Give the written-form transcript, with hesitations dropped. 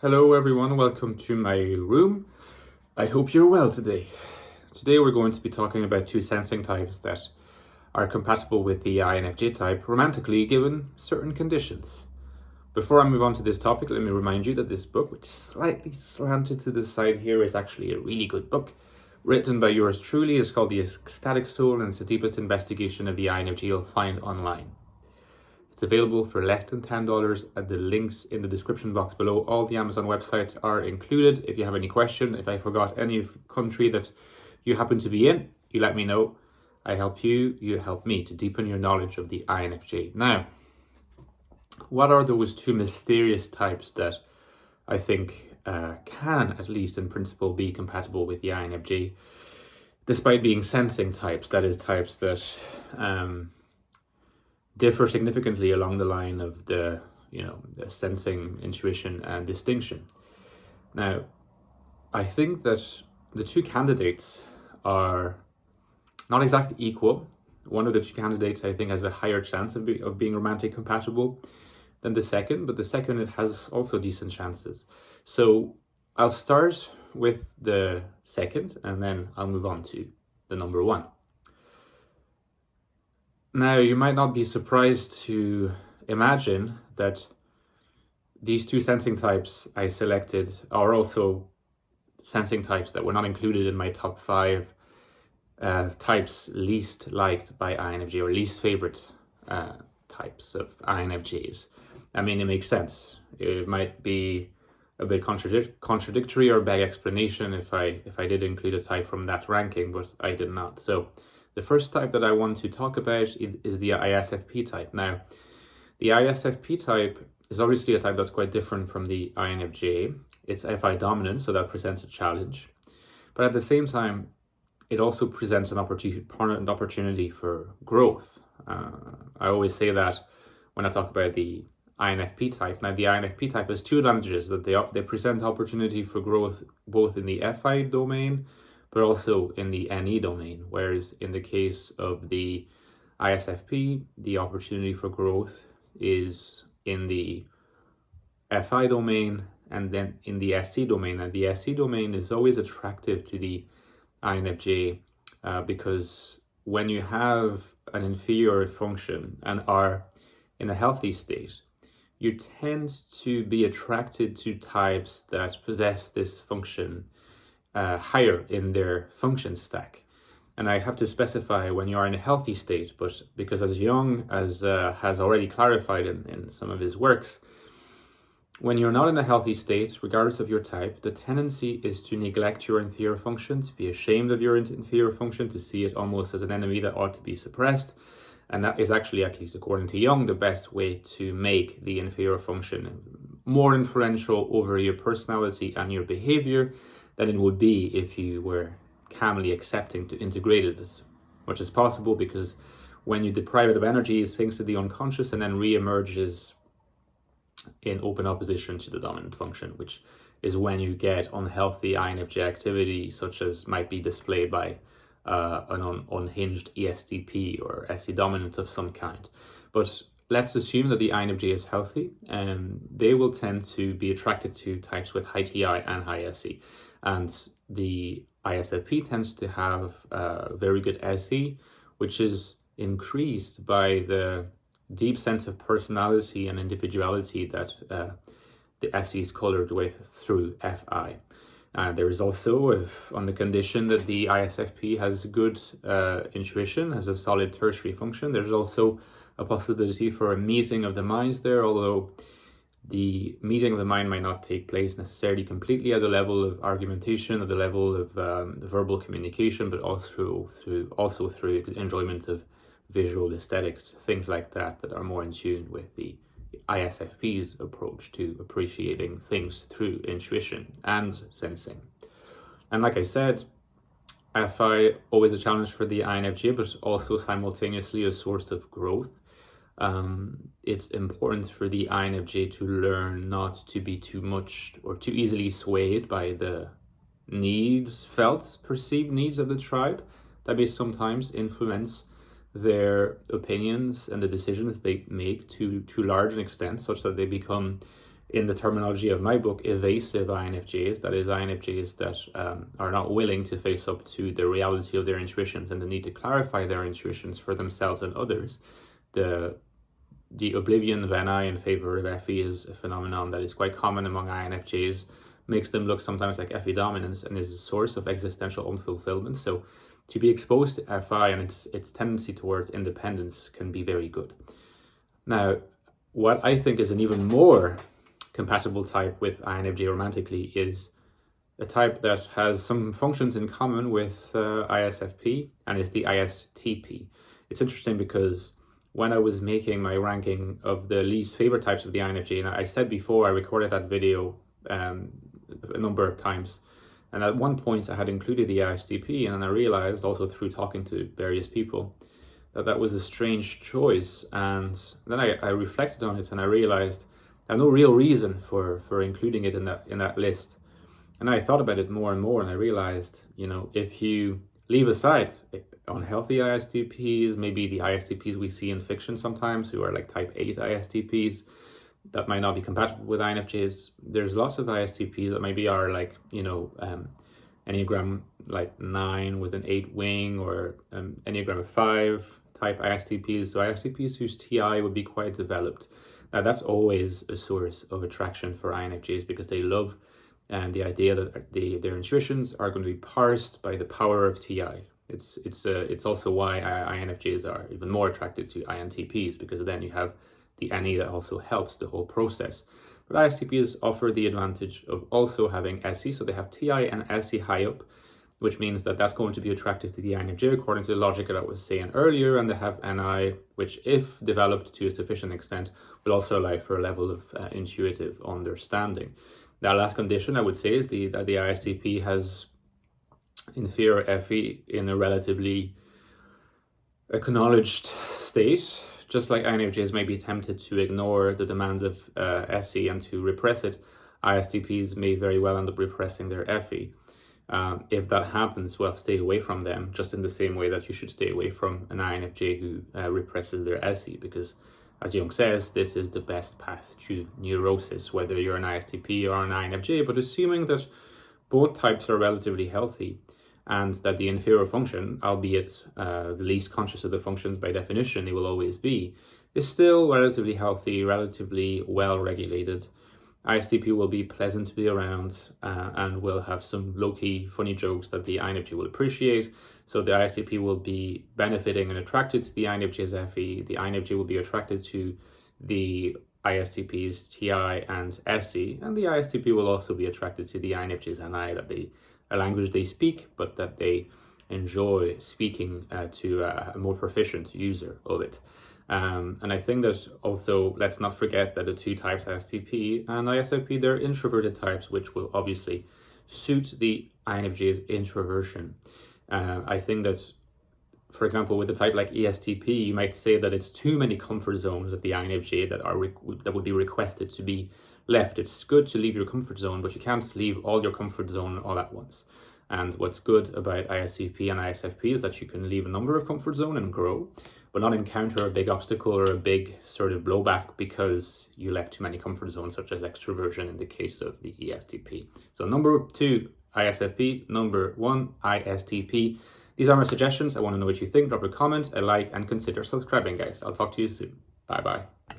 Hello everyone, welcome to my room. I hope you're well today. Today we're going to be talking about two sensing types that are compatible with the INFJ type romantically given certain conditions. Before I move on to this topic, let me remind you that this book, which is slightly slanted to the side here, is actually a really good book written by yours truly. It's called the Ecstatic Soul, and it's the deepest investigation of the INFJ you'll find online. It's available for less than $10 at the links in the description box below. All the Amazon websites are included. If you have any question, if I forgot any country that you happen to be in, you let me know. I help you, you help me to deepen your knowledge of the INFJ. Now, what are those two mysterious types that I think can, at least in principle, be compatible with the INFJ, despite being sensing types, that is, types that differ significantly along the line of the sensing, intuition, and distinction. Now, I think that the two candidates are not exactly equal. One of the two candidates, I think, has a higher chance of being romantic compatible than the second, but the second has also decent chances. So I'll start with the second, and then I'll move on to the number one. Now, you might not be surprised to imagine that these two sensing types I selected are also sensing types that were not included in my top 5 types least liked by INFJ, or least favorite types of INFJs. I mean, it makes sense. It might be a bit contradictory or bad explanation if I did include a type from that ranking, but I did not. So the first type that I want to talk about is the Isfp type. Now, the Isfp type is obviously a type that's quite different from the INFJ. It's Fi dominant, so that presents a challenge. But at the same time, it also presents an opportunity for growth. I always say that when I talk about the INFP type. Now, the INFP type has two advantages, that they present opportunity for growth both in the Fi domain, but also in the NE domain, whereas in the case of the Isfp, the opportunity for growth is in the Fi domain and then in the SC domain. And the SC domain is always attractive to the INFJ because when you have an inferior function and are in a healthy state, you tend to be attracted to types that possess this function higher in their function stack. And I have to specify when you are in a healthy state, but because as Jung has already clarified in some of his works, when you're not in a healthy state, regardless of your type, the tendency is to neglect your inferior function, to be ashamed of your inferior function, to see it almost as an enemy that ought to be suppressed. And that is actually, at least according to Jung, the best way to make the inferior function more influential over your personality and your behavior than it would be if you were calmly accepting to integrate it as much as possible, because when you deprive it of energy, it sinks to the unconscious and then re-emerges in open opposition to the dominant function, which is when you get unhealthy INFJ activity, such as might be displayed by an unhinged Istp or SE dominant of some kind. But let's assume that the INFJ is healthy, and they will tend to be attracted to types with high TI and high SE. And the Isfp tends to have very good SE, which is increased by the deep sense of personality and individuality that the SE is colored with through Fi. There is also, on the condition that the Isfp has good intuition, has a solid tertiary function, there's also a possibility for a meeting of the minds there, although the meeting of the mind might not take place necessarily completely at the level of argumentation, at the level of verbal communication, but also through enjoyment of visual aesthetics, things like that are more in tune with the Isfp's approach to appreciating things through intuition and sensing. And like I said, Fi always a challenge for the INFJ, but also simultaneously a source of growth. It's important for the INFJ to learn not to be too much or too easily swayed by the perceived needs of the tribe that may sometimes influence their opinions and the decisions they make to large an extent, such that they become in the terminology of my book, evasive INFJs, that is INFJs that are not willing to face up to the reality of their intuitions and the need to clarify their intuitions for themselves and others. The oblivion of NI in favor of FE is a phenomenon that is quite common among INFJs, makes them look sometimes like FE dominance, and is a source of existential unfulfillment. So to be exposed to FI and its tendency towards independence can be very good. Now, what I think is an even more compatible type with INFJ romantically is a type that has some functions in common with ISFP, and is the ISTP. It's interesting because when I was making my ranking of the least favorite types of the INFJ, and I said before, I recorded that video a number of times, and at one point I had included the ISTP, and then I realized also through talking to various people that that was a strange choice. And then I reflected on it, and I realized I have no real reason for including it in that list. And I thought about it more and more, and I realized, if you leave aside unhealthy ISTPs, maybe the ISTPs we see in fiction sometimes, who are like type 8 ISTPs, that might not be compatible with INFJs. There's lots of ISTPs that maybe are like, Enneagram like 9 with an 8 wing, or Enneagram 5 type ISTPs. So ISTPs whose TI would be quite developed. Now that's always a source of attraction for INFJs, because they love the idea that their intuitions are going to be parsed by the power of TI. It's also why INFJs are even more attracted to INTPs, because then you have the NE that also helps the whole process. But ISTPs offer the advantage of also having SE, so they have TI and SE high up, which means that that's going to be attractive to the INFJ according to the logic that I was saying earlier, and they have NI, which if developed to a sufficient extent, will also allow for a level of intuitive understanding. That last condition, I would say, is that the ISTP has inferior FE in a relatively acknowledged state. Just like INFJs may be tempted to ignore the demands of SE and to repress it, ISTPs may very well end up repressing their FE. If that happens, well, stay away from them, just in the same way that you should stay away from an INFJ who represses their SE, because, as Jung says, this is the best path to neurosis, whether you're an ISTP or an INFJ. But assuming that both types are relatively healthy, and that the inferior function, albeit the least conscious of the functions by definition, it will always be, is still relatively healthy, relatively well-regulated. ISTP will be pleasant to be around and will have some low-key funny jokes that the INFJ will appreciate. So the ISTP will be benefiting and attracted to the INFJ's FE. The INFJ will be attracted to the ISTP's TI and SE, and the ISTP will also be attracted to the INFJ's NI, a language they speak, but that they enjoy speaking to a more proficient user of it. And I think that also, let's not forget that the two types, ISTP and ISFP, they're introverted types, which will obviously suit the INFJ's introversion. I think that, for example, with a type like ESTP, you might say that it's too many comfort zones of the INFJ that would be requested to be left. It's good to leave your comfort zone, but you can't leave all your comfort zone all at once. And what's good about ISTP and ISFP is that you can leave a number of comfort zone and grow, but not encounter a big obstacle or a big sort of blowback because you left too many comfort zones, such as extroversion in the case of the ESTP. So number 2, ISFP. Number 1, ISTP. These are my suggestions. I want to know what you think. Drop a comment, a like, and consider subscribing, guys. I'll talk to you soon. Bye-bye.